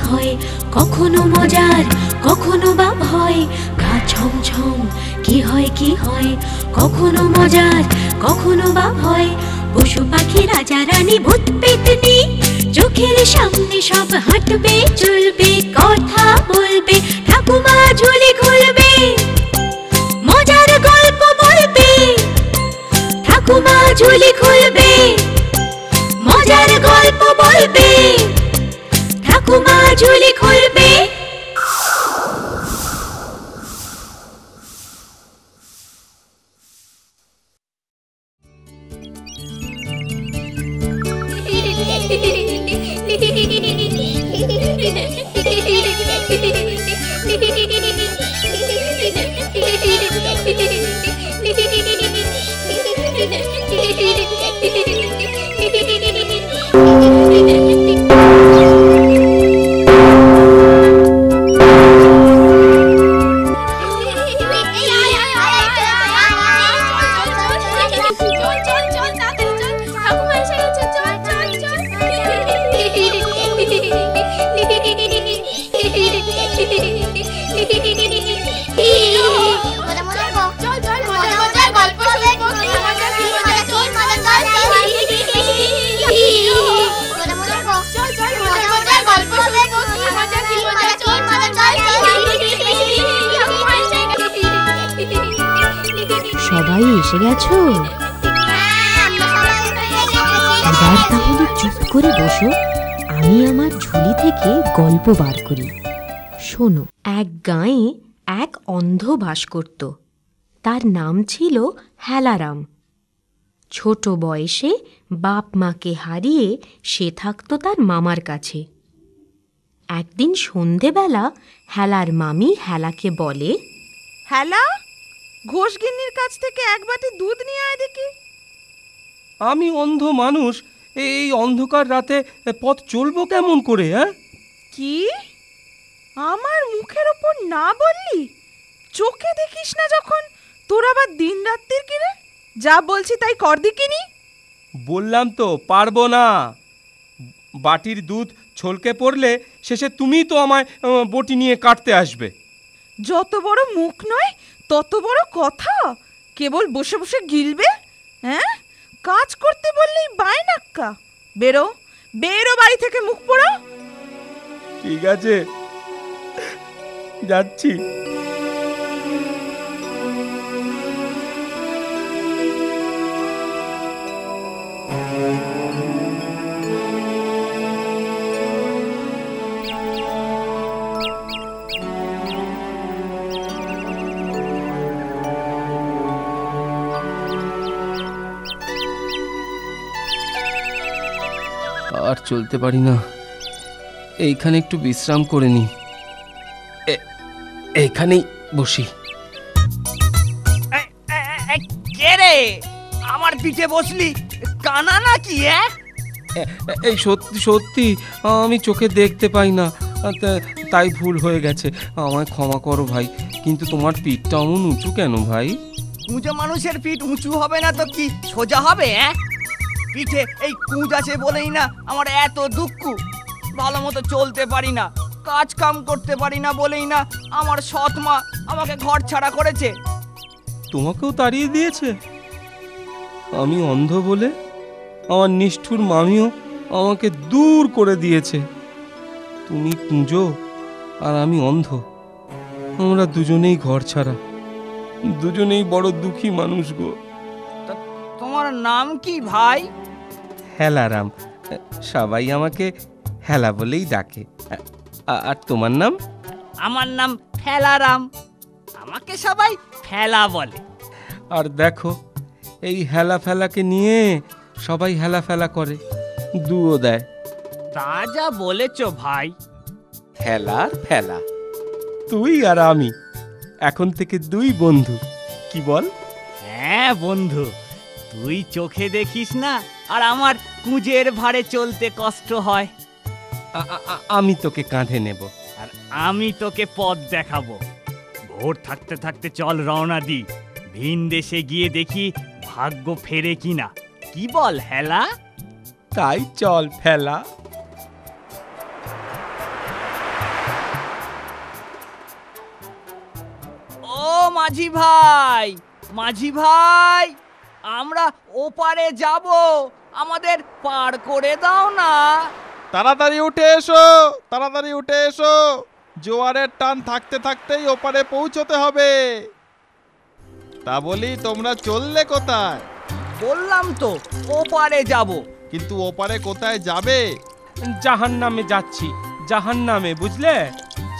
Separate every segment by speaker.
Speaker 1: হয়, কখনো মজার কখনো বা ভয়। গা ছমছম কি হয় কি হয়, কখনো মজার কখনো বা ভয়। পশু পাখি রাজা রানী ভূত পেতনি চোখের সামনে সব হাঁটবে চলবে, কথা বলবে, ঠাকুমা ঝুলি খুলবে, মজার গল্প বলবে। ঠাকুমা ঝুলি খুলবে, মজার গল্প বলবে, ঠাকুমা ঝুলি খুলবে।
Speaker 2: সবাই এসে গেছো? এবার তাহলে চুপ করে বসো, আমি আমার ঝুলি থেকে গল্প বার করি। শোনো, এক গাঁয়ে এক অন্ধ বাস করত। তার নাম ছিল হেলারাম। ছোট বয়সে বাপ মাকে হারিয়ে সে থাকত তার মামার কাছে। একদিন সন্ধেবেলা হেলার মামি হেলাকে বলে,
Speaker 3: হেলা, ঘোষগিন্নির কাছ থেকে এক বাটি দুধ নিয়ে আয় দেখি।
Speaker 4: আমি অন্ধ মানুষ, এই অন্ধকার রাতে পথ চলবো কেমন করে? হ্যাঁ,
Speaker 3: কি আমার মুখের ওপর না বললি? চোখে দেখিস না যখন, তোর আবার দিন রাত্রির কিরে? যা বলছি তাই কর দিকিনি।
Speaker 4: বললাম তো পারবো না। বাটির দুধ ছলকে পড়লে শেষে তুমিই তো আমায় বটি নিয়ে কাটতে আসবে।
Speaker 3: যত বড় মুখ নয় তত বড় কথা, কেবল বসে বসে গিলবে। হ্যাঁ, কাজ করতে বললেই বায়নাক্কা। বেরো বেরো বাড়ি থেকে, মুখ পোড়া।
Speaker 4: ঠিক আছে, যাচ্ছি। আর চলতে পারি না, এইখানে একটু বিশ্রাম করে নি। এইখানেই বসি।
Speaker 5: কে রে আমার পিঠে বসলি? কানা নাকি?
Speaker 4: এই সত্যি সত্যি আমি চোখে দেখতে পাই না, তাই ভুল হয়ে গেছে, আমায় ক্ষমা করো ভাই। কিন্তু তোমার পিঠটা অমন উঁচু কেন ভাই?
Speaker 5: উঁচু মানুষের পিঠ উঁচু হবে না তো কি সোজা হবে? পিঠে এই কুঁজ আছে বলেই না আমার এত দুঃখ। ভালো মতো চলতে পারি না, কাজ কাম করতে পারি না বলেই না আমার সৎ মা আমাকে ঘর ছাড়া করেছে।
Speaker 4: তোমাকেও তাড়িয়ে দিয়েছে? আমি অন্ধ বলে আমার নিষ্ঠুর মামিও আমাকে দূর করে দিয়েছে। তুমি কুঁজো আর আমি অন্ধ, আমরা দুজনেই ঘর ছাড়া, দুজনেই বড় দুঃখী মানুষ গো।
Speaker 5: তোমার নাম কি ভাই?
Speaker 4: হেলারাম, সবাই আমাকে হেলা বলেই ডাকে। আর তোমার নাম?
Speaker 5: আমার নাম ফেলারাম, আমাকে সবাই ফেলা বলে।
Speaker 4: আর দেখো, এই হেলা ফেলাকে নিয়ে সবাই হেলা ফেলা করে, দুও দেয়।
Speaker 5: তা যা বলেছ ভাই।
Speaker 4: হেলার ফেলা, তুই আর আমি এখন থেকে দুই বন্ধু, কি বল?
Speaker 5: হ্যাঁ বন্ধু, তুই চোখে দেখিস না আর আমার কুঁজের ভারে চলতে কষ্ট হয়।
Speaker 4: আমি তোকে কাঁধে নেব
Speaker 5: আর আমি তোকে পথ দেখাবো। ভোর থাকতে থাকতে চল রওনা দি, ভিন দেশে গিয়ে দেখি ভাগ্য ফেরে কিনা। কি বল হেলা?
Speaker 4: তাই চল ফেলা।
Speaker 5: মাঝি ভাই, মাঝি ভাই, আমরা ওপারে যাব, আমাদের পার করে দাও না।
Speaker 6: তাড়াতাড়ি উঠে এসো, তাড়াতাড়ি উঠে এসো, জোয়ারের টান থাকতে থাকতেই ওপারে পৌঁছতে হবে। তা বলি, তোমরা চললে কোথায়?
Speaker 5: বললাম তো ওপারে যাব।
Speaker 6: কিন্তু ওপারে কোথায় যাবে?
Speaker 4: জাহান্নামে যাচ্ছি, জাহান্নামে, বুঝলে?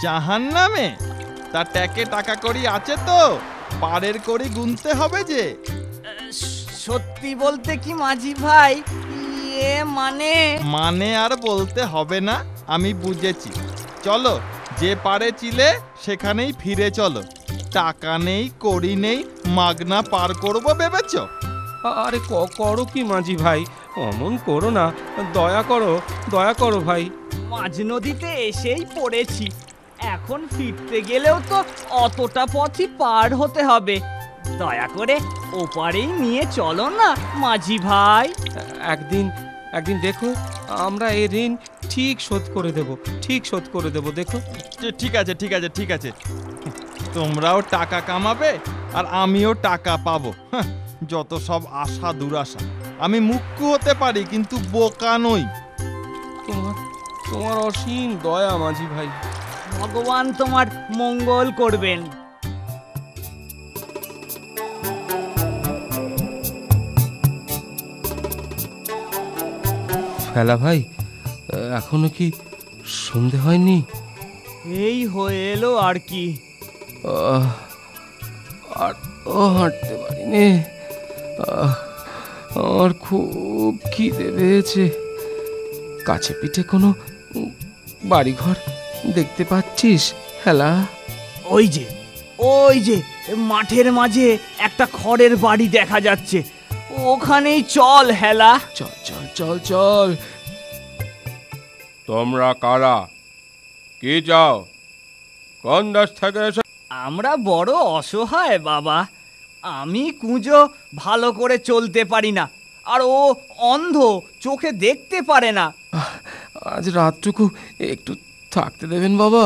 Speaker 6: জাহান্নামে? তা ট্যাকে টাকা কড়ি আছে তো? পাড়ের কড়ি গুনতে হবে যে।
Speaker 5: সত্যি বলতে কি মাঝি ভাই,
Speaker 6: মানে আর বলতে হবে না, আমি বুঝেছি। চলো, যে পারে চিলে সেখানেই ফিরে চলো। টাকা নেই, কড়ি নেই, মাগনা পার করবো ভেবেছ?
Speaker 4: আরে করো কি মাঝি ভাই, অমন করো না, দয়া করো, দয়া করো ভাই।
Speaker 5: মাঝ নদীতে এসেই পড়েছি, এখন ফিরতে গেলেও তো অতটা পথই পার হতে হবে। দয়া করে ওপারেই নিয়ে চলো না মাঝি ভাই।
Speaker 4: একদিন দেখো, আমরা এই ঋণ ঠিক শোধ করে দেব, ঠিক শোধ করে দেব, দেখো।
Speaker 6: ঠিক আছে, ঠিক আছে, ঠিক আছে। তোমরাও টাকা কামাবে আর আমিও টাকা পাবো। যত সব আশা দুরাশা। আমি মুখ্য হতে পারি, কিন্তু বোকা নই।
Speaker 4: তোমার অসীম দয়া মাঝি ভাই।
Speaker 5: ভগবান তোমার মঙ্গল করবেন।
Speaker 4: ফেলা ভাই, এখনো কি সন্ধে হয়নি?
Speaker 5: এই হয়ে এলো আর কি।
Speaker 4: আর হাঁটতে পারি নে, আমার খুব খিদে পেয়েছে। কাছে পিঠে কোনো বাড়িঘর দেখতে পাচ্ছিস হেলা?
Speaker 5: ওই যে মাঠের মাঝে একটা খড়ের বাড়ি দেখা যাচ্ছে, ওখানেই চল হেলা।
Speaker 4: চল চল চল চল।
Speaker 7: তোমরা কারা? কি চাও? কোন দেশ থেকে এসে?
Speaker 5: আমরা বড় অসহায় বাবা। আমি কুঁজো ভালো করে চলতে পারি না, আর ও অন্ধ, চোখে দেখতে পারে না।
Speaker 4: আজ রাতটুকু একটু থাকতে দেবেন বাবা?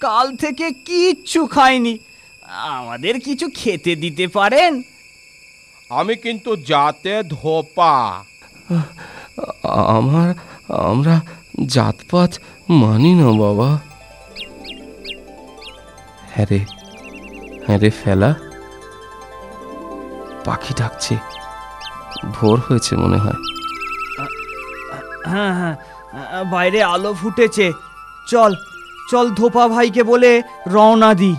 Speaker 5: কাল থেকে কিচ্ছু খাইনি, আমাদের কিছু খেতে দিতে পারেন?
Speaker 7: আমি কিন্তু জাতে ধোপা।
Speaker 4: আমরা জাতপাত মানি না বাবা। হ্যাঁ রে ফেলা, পাখি ডাকছে, ভোর হয়েছে মনে হয়।
Speaker 5: হ্যাঁ হ্যাঁ, বাইরে আলো ফুটেছে। চল চল, ধোপা ভাইকে বলে রওনা দি।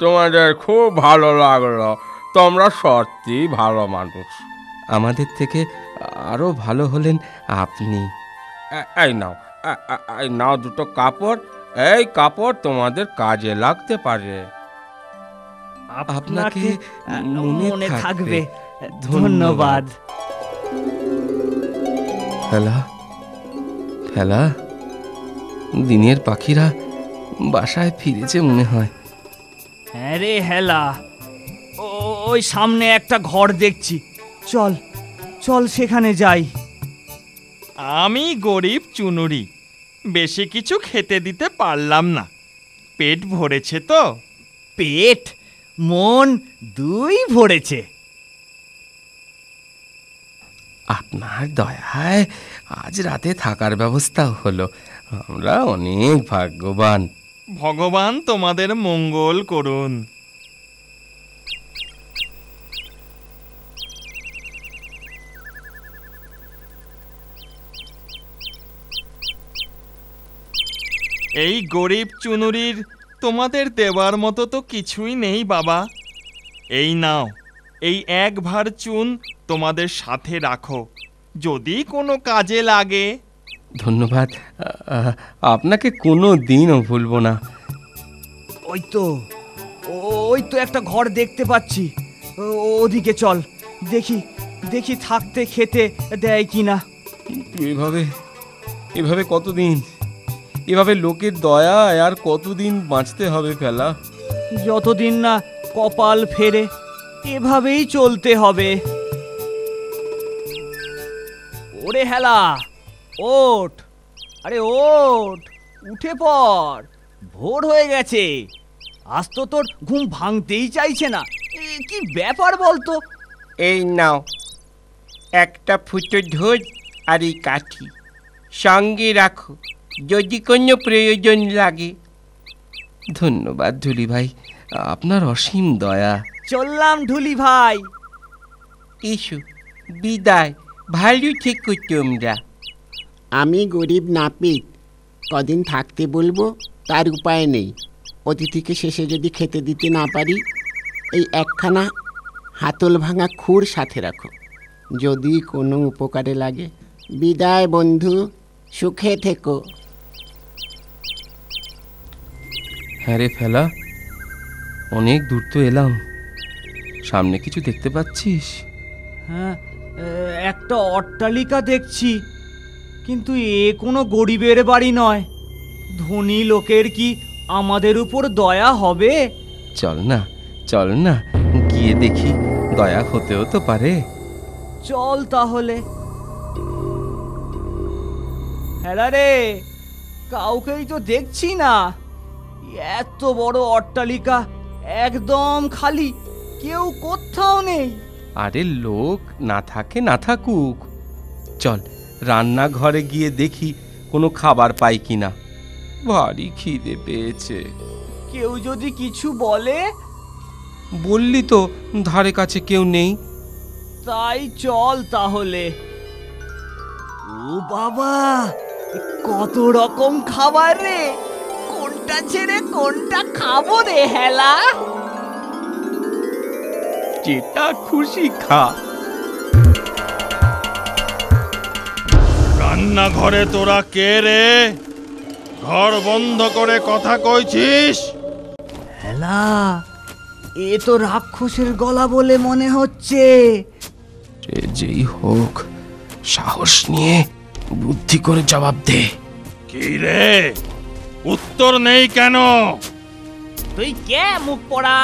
Speaker 7: তোমাদের খুব ভালো লাগলো, তোমরা সত্যি ভালো মানুষ।
Speaker 4: আমাদের থেকে আরো ভালো হলেন আপনি।
Speaker 7: এই নাও, এই নাও দুটো কাপড়। এই কাপড় তোমাদের কাজে লাগতে পারে।
Speaker 4: আপনাকে
Speaker 5: মনে থাকবে, ধন্যবাদ।
Speaker 4: ফেলা, দিনের পাখিরা বাসায় ফিরেছে মনে হয়।
Speaker 5: হ্যাঁ রে হেলা, ওই সামনে একটা ঘর দেখছি, চল চল সেখানে যাই।
Speaker 6: আমি গরিব চুনুরি, বেশি কিছু খেতে দিতে পারলাম না। পেট ভরেছে তো?
Speaker 5: পেট মন দুই ভরেছে।
Speaker 4: আপনার দয়ায় আজ রাতে থাকার ব্যবস্থা হলো, আমরা অনেক ভাগ্যবান।
Speaker 6: ভগবান তোমাদের মঙ্গল করুন। এই গরিব চুনুরির তোমাদের দেওয়ার মতো তো কিছুই নেই বাবা। এই নাও, এই এক ভার চুন তোমাদের সাথে রাখো, যদি কোনো কাজে লাগে।
Speaker 4: ধন্যবাদ, আপনাকে কোনো দিনও ভুলবো না।
Speaker 5: ওই তো একটা ঘর দেখতে পাচ্ছি, ওদিকে চল, দেখি থাকতে খেতে দেয় কিনা।
Speaker 4: কিন্তু এভাবে কতদিন? এভাবে লোকের দয়ায় আর কতদিন বাঁচতে হবে ফেলা?
Speaker 5: যতদিন না কপাল ফেরে, এভাবেই চলতে হবে। ওরে হেলা, ওঠ, আরে ওঠ, উঠে পড়, ভোর হয়ে গেছে। আজ তো তোর ঘুম ভাঙতেই চাইছে না। কি ব্যাপার বলতো?
Speaker 7: এই নাও একটা ফুটো ঢোল আর এই কাঠি, সঙ্গে রাখো যদি কোনো প্রয়োজন লাগে। ধন্যবাদ ঢুলি ভাই, আপনার অসীম দয়া।
Speaker 5: চললাম ঢুলি ভাই।
Speaker 7: এসো, বিদায়, ভালো থেকো তোমরা।
Speaker 8: আমি গরিব নাপিত, কদিন থাকতে বলবো তার উপায় নেই। অতিথিকে শেষে যদি খেতে দিতে না পারি, এই একখানা হাতল ভাঙা খুর সাথে রাখো, যদি কোনো উপকারে লাগে। বিদায় বন্ধু, সুখে থেকো।
Speaker 4: হ্যাঁ রে ফেলা, অনেক দূর তো এলাম, সামনে কিছু দেখতে পাচ্ছিস?
Speaker 5: হ্যাঁ, একটা অট্টালিকা দেখছি, কিন্তু এ কোনো গরিবের বাড়ি নয়। ধনী লোকের কি আমাদের উপর দয়া হবে?
Speaker 4: চল না, চল না, গিয়ে দেখি, দয়া হতেও তো পারে।
Speaker 5: চল তাহলে। হ্যাঁ রে, কাউকেই তো দেখছি না। এত বড় অট্টালিকা একদম খালি, কেউ কোথাও নেই।
Speaker 4: আরে লোক না থাকে না থাকুক, চল রান্নাঘরে গিয়ে দেখি কোনো খাবার পাই কিনা, ভারী খিদে পেয়েছে।
Speaker 5: কেউ যদি কিছু বলে?
Speaker 4: বললি তো ধারে কাছে কেউ নেই।
Speaker 5: তাই চল তাহলে। ও বাবা, কত রকম খাবার রে! কোনটা ছেড়ে কোনটা খাবো রে হেলা?
Speaker 4: যেটা খুশি খা।
Speaker 6: রান্নাঘরে তোরা কে রে? ঘর বন্ধ করে কথা কইছিস?
Speaker 5: হেলা, এ তো রাক্ষসের গলা বলে মনে হচ্ছে।
Speaker 4: যেই হোক, সাহস নিয়ে বুদ্ধি করে জবাব দে।
Speaker 6: কি রে, উত্তর নেই কেন?
Speaker 5: তুই কে মুখ পোড়া?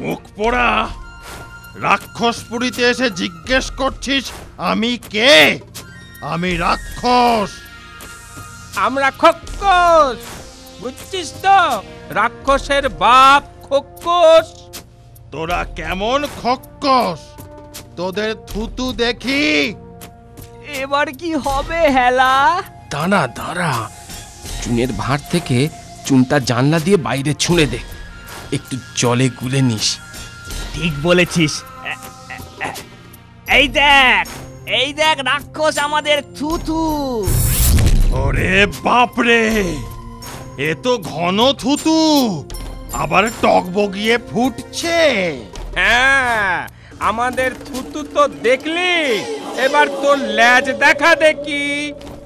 Speaker 6: মুখ পোড়া? রাক্ষসপুরীতে এসে জিজ্ঞেস করছিস আমি কে? আমি রাক্ষস।
Speaker 7: আমরা খক্কস, বুঝছিস তো? রাক্ষসের বাপ খক্কস।
Speaker 6: তোরা কেমন খক্কস? তোদের থুতু দেখি।
Speaker 5: এবার কি হবে হেলা?
Speaker 4: দাঁড়া দাঁড়া, চুনের ভাঁড় থেকে চুনটা জানলা দিয়ে বাইরে ছুঁড়ে দে, একটু জলে গুলে নিস।
Speaker 5: ঠিক বলেছিস। এই দেখ, এই দেখ, রাক্ষস আমাদের থুতু।
Speaker 6: ওরে বাপরে, এ তো ঘন থুতু, আবার টকবগিয়ে ফুটছে।
Speaker 7: হ্যাঁ, আমাদের থুতু তো দেখলি, এবার তোর ল্যাজ দেখা দেখি,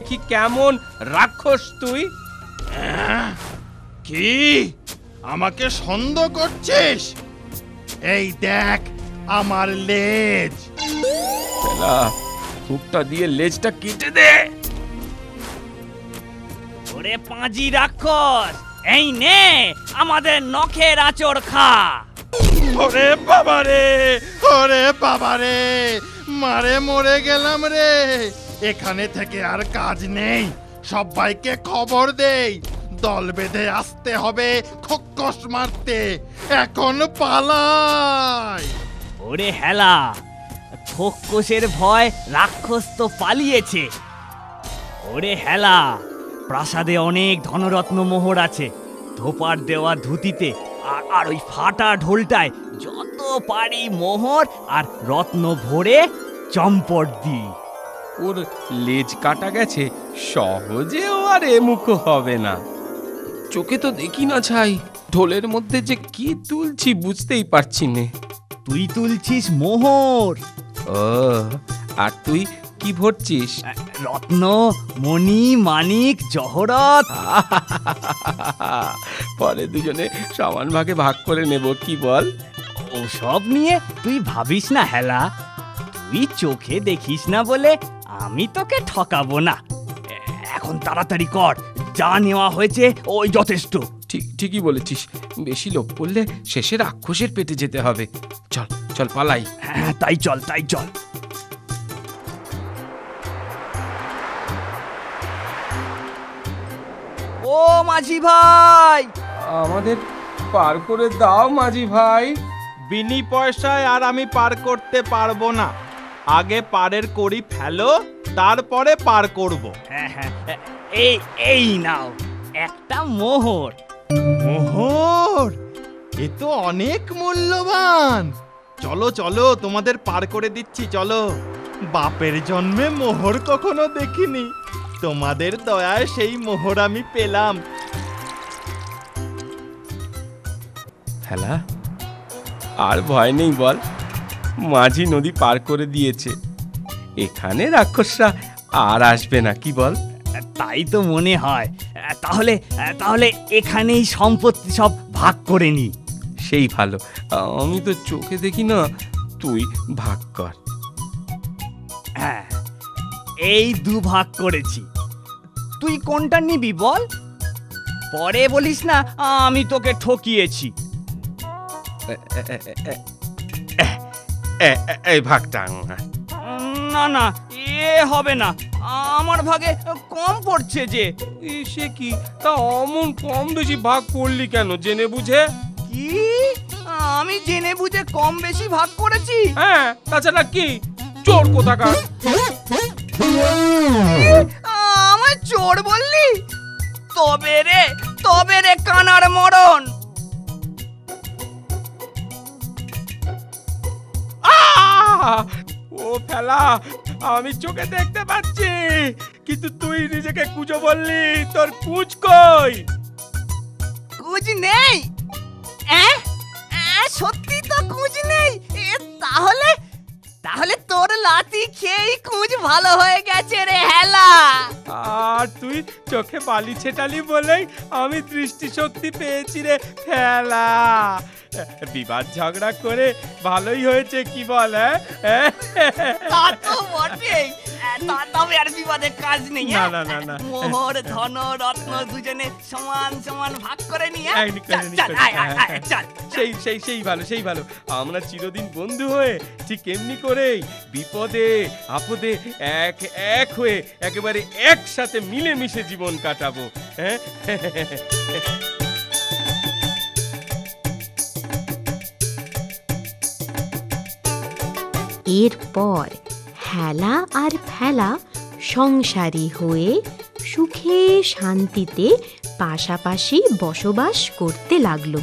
Speaker 7: কি কেমন রাক্ষস তুই।
Speaker 6: কি আমাকে সন্দেহ করছিস? এই দেখ আমার লেজ।
Speaker 4: পেলা, হুকটা দিয়ে লেজটা কেটে দে।
Speaker 5: ওরে পাঁজি রাক্ষস, এই নে আমাদের নখের আঁচড় খা।
Speaker 6: ওরে বাবারে, ওরে বাবারে, মারে মরে গেলাম রে। এখানে থেকে আর কাজ নেই, সবাইকে খবর দেই, দল বেঁধে আসতে হবে খক্কস মারতে। এখন পালাই।
Speaker 5: ওরে হেলা, খক্কসের ভয় রাক্ষস তো পালিয়েছে। ওরে হেলা, প্রাসাদে অনেক ধনরত্ন মোহর আছে, ধোপার দেওয়া ধুতিতে আর ওই ফাটা ঢোলটায় যত পারি মোহর আর রত্ন ভরে চম্পট দি।
Speaker 4: ওর লেজ কাটা গেছে, সহজেও আর এমুখ হবে না। চোখে তো দেখি না ছাই, ঢোলের মধ্যে যে কি তুলছি বুঝতেই পারছি নে।
Speaker 5: তুই তুলছিস মোহর।
Speaker 4: ও, আর তুই কি ভরছিস?
Speaker 5: রত্ন, মণি, মানিক, জহরত।
Speaker 4: পরে দুজনে সমান ভাগে ভাগ করে নেব, কি বল?
Speaker 5: ও সব নিয়ে তুই ভাবিস না হেলা, তুই চোখে দেখিস না বলে আমি তোকে ঠকাবো না। এখন তাড়াতাড়ি কর, যা নেওয়া হয়েছে ওই যথেষ্ট।
Speaker 4: ঠিকই বলেছিস, বেশি লোভ করলে শেষে রাক্ষসের পেটে যেতে হবে। চল চল পালাই।
Speaker 5: হ্যাঁ, তাই চল, তাই চল। ও মাঝি ভাই,
Speaker 4: আমাদের পার করে দাও মাঝি ভাই।
Speaker 6: বিনি পয়সায় আর আমি পার করতে পারবো না। আগে পারের কড়ি ফেলো, তারপরে পার করব।
Speaker 5: হ্যাঁ হ্যাঁ, এই নাও একটা মোহর।
Speaker 6: মোহর? এ তো অনেক মূল্যবান। চলো চলো, তোমাদের পার করে দিচ্ছি, চলো। বাপের জন্মে মোহর কখনো দেখিনি, তোমাদের দয়ায় সেই মোহর আমি পেলাম।
Speaker 4: ফেলা, আর ভয় নেই বল, মাঝি নদী পার করে দিয়েছে। এখানে রাক্ষসরা আর আসবে না, কি বল?
Speaker 5: তাই তো মনে হয়। তাহলে তাহলে এখানেই সম্পত্তি সব ভাগ করে নি।
Speaker 4: সেই ভালো, আমি তো চোখে দেখি না, তুই ভাগ কর।
Speaker 5: হ্যাঁ, এই 2 ভাগ করেছি। তুই কোনটা নিবি বল? পরে বলিস না আমি তোকে ঠকিয়েছি।
Speaker 4: এই ভাগটা।
Speaker 5: না না, এ হবে না, আমার ভাগে কম পড়ছে যে।
Speaker 4: সে কি, তা অমন কম বেশি ভাগ করলি কেন, জেনে বুঝে?
Speaker 5: কি আমি জেনে বুঝে কম বেশি ভাগ করেছি?
Speaker 4: হ্যাঁ, তাছাড়া কি, চোর কোথাকার।
Speaker 5: আমায় চোর বললি? তবে রে কানার মরণ।
Speaker 4: ও ফেলা, আমি চোখে দেখতে পাচ্ছি, কিন্তু তুই নিজেকে কুঁজো বললি, তোর কুঁজ কই?
Speaker 5: কুঁজ নেই? সত্যি তো কুঁজ নেই। তাহলে তোর লাথি খেয়েই কুঁজ ভালো হয়ে গেছে রে হেলা।
Speaker 4: আর তুই চোখে বালি ছেটালি বলেই আমি দৃষ্টিশক্তি পেয়েছি রে ফেলা। বিবাদ ঝগড়া করে ভালোই হয়েছে, কি বল?
Speaker 5: তা তো বটেই, তবে আর বিবাদের কাজ নেই।
Speaker 4: না না না না,
Speaker 5: মোহর ধন রত্ন দুজনে সমান সমান ভাগ করে নিয়ে
Speaker 4: সেই ভালো, সেই ভালো। আমরা চিরদিন বন্ধু হয়ে ঠিক এমনি করেই বিপদে আপদে এক হয়ে একেবারে একসাথে মিলেমিশে জীবন কাটাবো। হ্যাঁ,
Speaker 2: এরপর হেলা আর ফেলা সংসারী হয়ে সুখে শান্তিতে পাশাপাশি বসবাস করতে লাগলো।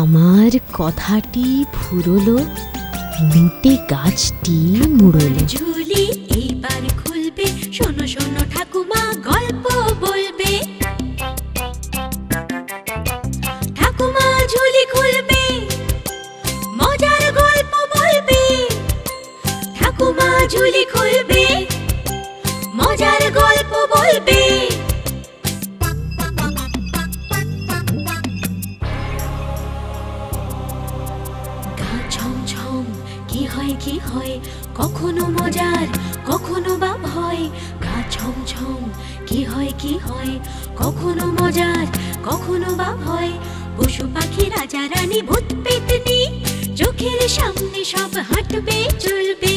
Speaker 2: আমার কথাটি ফুরলো, মিটে গাছটি মুড়লো।
Speaker 1: ঝুলি এইবার খুলবে, শোনো শোনো ঠাকুমা গল্প বলবে। ঠাকুমা ঝুলি খুলবে, মজার গল্প বলবে। ঠাকুমা ঝুলি খুলবে, মজার গল্প বলবে। গা ছমছম, কি হয় কি হয়, কখনো মজার কখনো বা ভয়। গা ছমছম, কি হয় কি হয়, কখনো মজার কখনো বা ভয়। পশু পাখি রাজা রানী ভূত পেতনি, চোখের সামনে সব হাঁটবে চলবে।